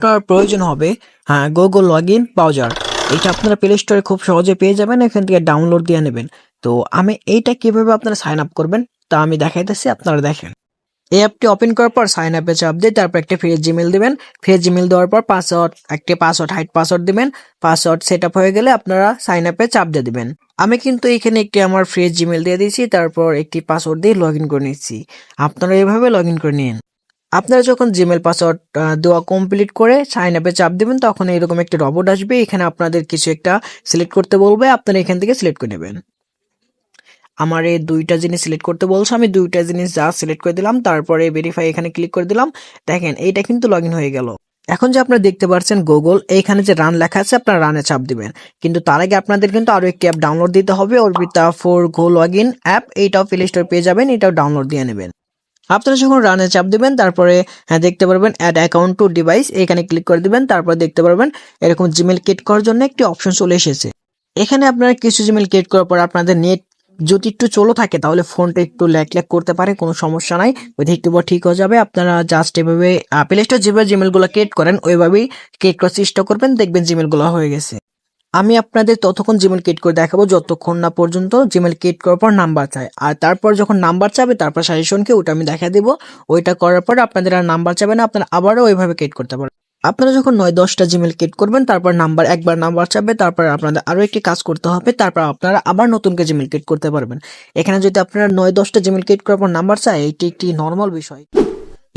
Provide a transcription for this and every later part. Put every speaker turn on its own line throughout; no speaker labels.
আপনার প্রয়োজন হবে গুগল লগইন ব্রাউজার। এটা আপনারা প্লে স্টোরে খুব সহজে পেয়ে যাবেন, এখান থেকে ডাউনলোড দিয়ে নেবেন। তো আমি এইটা কিভাবে আপনারা সাইন আপ করবেন তা আমি দেখাইতেছি, আপনারা দেখেন। এই অ্যাপটি ওপেন করার পর সাইন আপে চাপ দিয়ে তারপর একটা ফ্রেশ জিমেল দিবেন। ফ্রেশ জিমেল দেওয়ার পর পাসওয়ার্ড হাইড পাসওয়ার্ড দিবেন। পাসওয়ার্ড সেট আপ হয়ে গেলে আপনারা সাইন আপে চাপ দিয়ে দিবেন। আমি কিন্তু এখানে একটি আমার ফ্রেশ জিমেল দিয়ে দিয়েছি, তারপর একটি পাসওয়ার্ড দিয়ে লগ ইন করে নিচ্ছি। আপনারা এভাবে লগ ইন করে নিন। আপনারা যখন জিমেল পাসওয়ার্ড দেওয়া কমপ্লিট করে সাইন আপে চাপ দিবেন, তখন এরকম একটা রবট আসবে, এখানে আপনাদের কিছু একটা সিলেক্ট করতে বলবে, আপনারা এখান থেকে সিলেক্ট করে নেবেন। আমার এই দুইটা জিনিস সিলেক্ট করতে বলছে, আমি দুইটা জিনিস যা সিলেক্ট করে দিলাম, তারপরে ভেরিফাই এখানে ক্লিক করে দিলাম। দেখেন এইটা কিন্তু লগ ইন হয়ে গেল। এখন যে আপনারা দেখতে পাচ্ছেন গুগল, এইখানে যে রান লেখা আছে আপনারা রানে চাপ দিবেন। কিন্তু তার আগে আপনাদের কিন্তু আরো একটি অ্যাপ ডাউনলোড দিতে হবে, অর্বিতা ফর গো লগ ইন অ্যাপ। এইটাও প্লে স্টোর পেয়ে যাবেন, এটাও ডাউনলোড দিয়ে নেবেন। আপনারা যখন রানে চাপ দিবেন, তারপরে দেখতে পারবেন অ্যাড অ্যাকাউন্ট টু ডিভাইস, এখানে ক্লিক করে দিবেন। তারপর দেখতে পারবেন এরকম জিমেল ক্রিয়েট করার জন্য একটি অপশন চলে এসেছে। এখানে আপনারা কিছু জিমেল ক্রিয়েট করার পর আপনাদের নেট যদি একটু চলো থাকে, তাহলে ফোনটা একটু ল্যাগ করতে পারে, কোনো সমস্যা নাই, ওইটা একটু পর ঠিক হয়ে যাবে। আপনারা জাস্ট এভাবে প্লে স্টোর যেভাবে জিমেল গুলো ক্রিয়েট করেন ওইভাবেই ক্রিয়েট করার চেষ্টা করবেন, দেখবেন জিমেল গুলো হয়ে গেছে। আমি আপনাদের ততক্ষণ জিমেল ক্রিয়েট করে দেখাবো যতক্ষণ না পর্যন্ত জিমেল ক্রিয়েট করার পর নাম্বার চায়, আর তারপর যখন নাম্বার চাবে তারপর সাজেশনকে ওটা আমি দেখা দেবো। ওইটা করার পর আপনাদের আর নাম্বার চাবে না, আপনারা আবারও ওইভাবে ক্রিয়েট করতে পারেন। আপনারা যখন 9-10টা জিমেল ক্রিয়েট করবেন, তারপর একবার নাম্বার চাবে, তারপর আপনাদের আরো একটি কাজ করতে হবে, তারপর আপনারা আবার নতুন করে জিমেল ক্রিয়েট করতে পারবেন। এখানে যদি আপনারা 9-10টা জিমেল ক্রিয়েট করার পর নাম্বার চায়, এটি একটি নর্মাল বিষয়।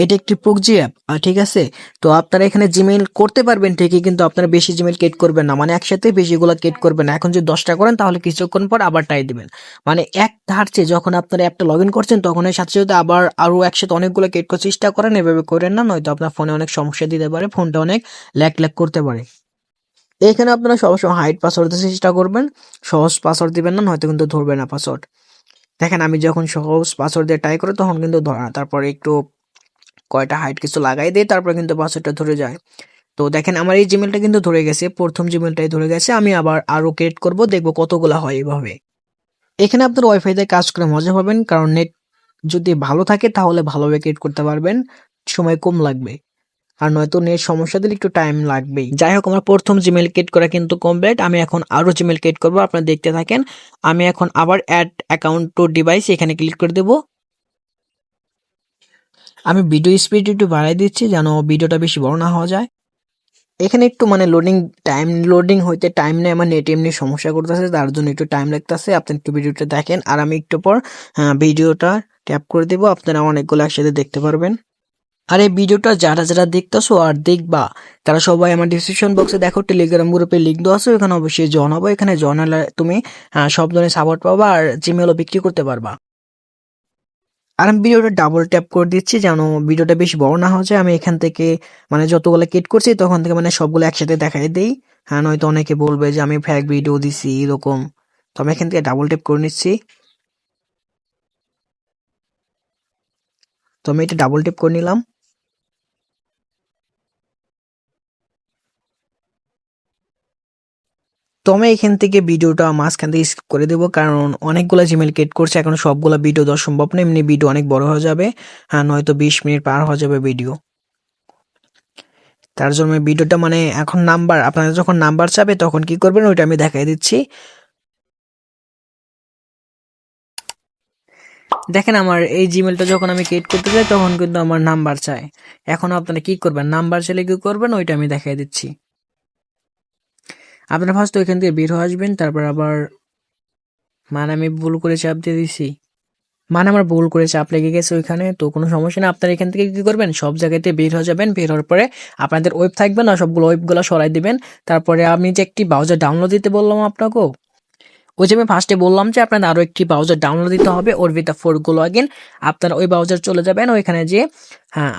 এটা একটি প্রক্সি অ্যাপ, ঠিক আছে। তো আপনারা এখানে জিমেইল করতে পারবেন ঠিকই, কিন্তু আপনারা বেশি জিমেইল ক্রিয়েট করবেন না, মানে একসাথে বেশিগুলো ক্রিয়েট করবেন না। এখন যদি 10টা করেন তাহলে কিছুক্ষণ পর আবার ট্রাই দিবেন, মানে এক ধারছে যখন আপনারা অ্যাপটা লগ ইন করছেন তখন এর সাথে সাথে আবার আরো একসাথে অনেকগুলো ক্রিয়েট করার চেষ্টা করেন, এভাবে করেন না, নয়তো আপনার ফোনে অনেক সমস্যা দিতে পারে, ফোনটা অনেক ল্যাগ করতে পারে। এখানে আপনারা সবসময় হাইড পাসওয়ার্ড দিতে চেষ্টা করবেন, সহজ পাসওয়ার্ড দিবেন না, নয়তো কিন্তু ধরবে না পাসওয়ার্ড। দেখেন আমি যখন সহজ পাসওয়ার্ড দিয়ে ট্রাই করি তখন কিন্তু ধরে না, তারপরে একটু কয়টা হাইট কিছু লাগাই দেয়, তারপর কিন্তু পাসওয়ার্ডটা ধরে যায়। তো দেখেন আমার এই জিমেলটা কিন্তু ধরে গেছে, প্রথম জিমেলটাই ধরে গেছে। আমি আবার আরো ক্রিয়েট করব, দেখবো কতগুলা হয় এভাবে। এখানে আপনার ওয়াইফাই দিয়ে কাজ করে মজা পাবেন, কারণ নেট যদি ভালো থাকে তাহলে ভালোভাবে ক্রিয়েট করতে পারবেন, সময় কম লাগবে। আর নয়তো নেট সমস্যা দিলে একটু টাইম লাগবেই। যাই হোক, আমার প্রথম জিমেল ক্রিয়েট করা কিন্তু কমপ্লিট। আমি এখন আরো জিমেল ক্রিয়েট করবো, আপনারা দেখতে থাকেন। আমি এখন আবার অ্যাড অ্যাকাউন্ট টু ডিভাইস এখানে ক্লিক করে দেবো। আমি ভিডিও স্পিড একটু বাড়াই দিচ্ছি যেন ভিডিওটা বেশি বড় না হওয়া যায়। এখানে একটু মানে লোডিং হইতে টাইম নেয়, আমার নেট এমনি সমস্যা করতেছে, তার জন্য একটু টাইম লাগতেছে। আপনি একটু ভিডিওটা দেখেন, আর আমি একটু পর ভিডিওটা ট্যাপ করে দেবো, আপনারা অনেকগুলো একসাথে দেখতে পারবেন। আর এই ভিডিওটা যারা যারা দেখতেছো আর দেখবা, তারা সবাই আমার ডিসক্রিপশন বক্সে দেখো, টেলিগ্রাম গ্রুপে লিঙ্ক দেওয়া আছে, ওখানে অবশ্যই জয়েন হবো। এখানে জয়েন হলে তুমি সব ধরনের সাপোর্ট পাবা, আর জিমেলও বিক্রি করতে পারবা। আর আমি ভিডিওটা ডাবল ট্যাপ করে দিচ্ছি যেন ভিডিওটা বেশি বড় না হয়ে যায়। আমি এখান থেকে মানে যতগুলো কেট করছি তখন থেকে মানে সবগুলো একসাথে দেখাই দেই। নয়তো অনেকে বলবে যে আমি ফেক ভিডিও দিছি এরকম। তো আমি এখান থেকে ডাবল ট্যাপ করে নিচ্ছি। তো আমি এটা ডাবল ট্যাপ করে নিলাম। তো আমি এখান থেকে ভিডিওটা মাঝখান থেকে স্কিপ করে দেবো, কারণ অনেকগুলো জিমেল ক্রিয়েট করছে, এখন সবগুলা ভিডিও দেওয়া সম্ভব না, এমনি ভিডিও অনেক বড় হয়ে যাবে। নয়তো 20 মিনিট পার হয়ে যাবে ভিডিও। তার জন্য আমি ভিডিওটা মানে এখন আপনাদের যখন নাম্বার চাবে তখন কি করবেন ওইটা আমি দেখাই দিচ্ছি। দেখেন আমার এই জিমেলটা যখন আমি ক্রিয়েট করতে যাই তখন কিন্তু আমার নাম্বার চায়। এখন আপনারা কি করবেন, নাম্বার চাইলে কি করবেন ওইটা আমি দেখাই দিচ্ছি। আপনারা ফার্স্ট ওইখান থেকে বের হয়ে আসবেন, তারপর আবার মানে আমি ভুল করে চাপ দিয়ে দিছি, মানে আমার ভুল করে চাপ লেগে গেছে ওইখানে, তো কোনো সমস্যা না। আপনারা এখান থেকে কি করবেন, সব জায়গাতে বের হয়ে যাবেন, বের হওয়ার পরে আপনাদের ওয়েব থাকবে না, সবগুলো ওয়েবগুলো সরাই দিবেন। তারপরে আমি যে একটি ব্রাউজার ডাউনলোড দিতে বললাম আপনাকেও, ওই যে আমি ফার্স্টে বললাম যে আপনাদের আরো একটি ব্রাউজার ডাউনলোড দিতে হবে, অর্বিতা ফর গো লগইন। আপনারা ওই ব্রাউজার চলে যাবেন, ওইখানে যে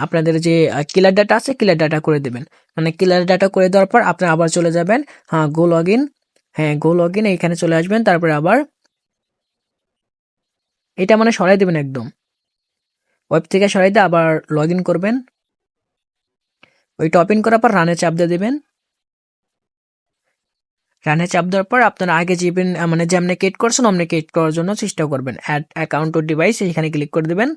আপনাদের যে কিলার ডাটা আছে কিলার ডাটা করে দেবেন। মানে কিলার ডাটা করে দেওয়ার পর আপনারা আবার চলে যাবেন গো লগইন, গো লগইন এইখানে চলে আসবেন। তারপরে আবার এটা মানে সরাই দেবেন একদম, ওয়েব থেকে সরাই দিয়ে আবার লগ ইন করবেন। ওইটা ওপেন করার পর রানে চাপ দিয়ে দেবেন। রানে চাপ দেওয়ার পর আপনারা আগে যেবেন মানে যেমনি ক্রিয়েট করছেন অমনি ক্রিয়েট করার জন্য চেষ্টা করবেন। অ্যাড অ্যাকাউন্ট ও ডিভাইস এখানে ক্লিক করে দেবেন।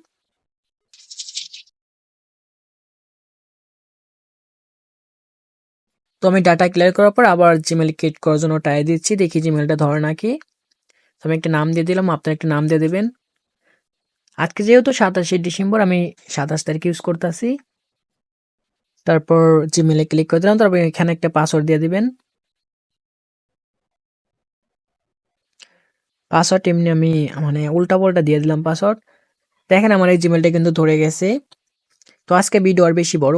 তো আমি ডাটা ক্লিয়ার করার পর আবার জিমেল ক্রিয়েট করার জন্য ট্রাই দিচ্ছি, দেখি জিমেলটা ধরে নাকি। তো আমি একটা নাম দিয়ে দিলাম, আপনার একটা নাম দিয়ে দেবেন। আজকে যেহেতু 27 ডিসেম্বর, আমি 27 তারিখ ইউজ করতেছি। তারপর জিমেলে ক্লিক করে দিলাম, তারপর এখানে একটা পাসওয়ার্ড দিয়ে দিবেন। পাসওয়ার্ড এমনি আমি মানে উল্টা পাল্টা দিয়ে দিলাম পাসওয়ার্ড। দেখেন আমার এই জিমেলটা কিন্তু ধরে গেছে। তো আজকে ভিডিও আর বেশি বড়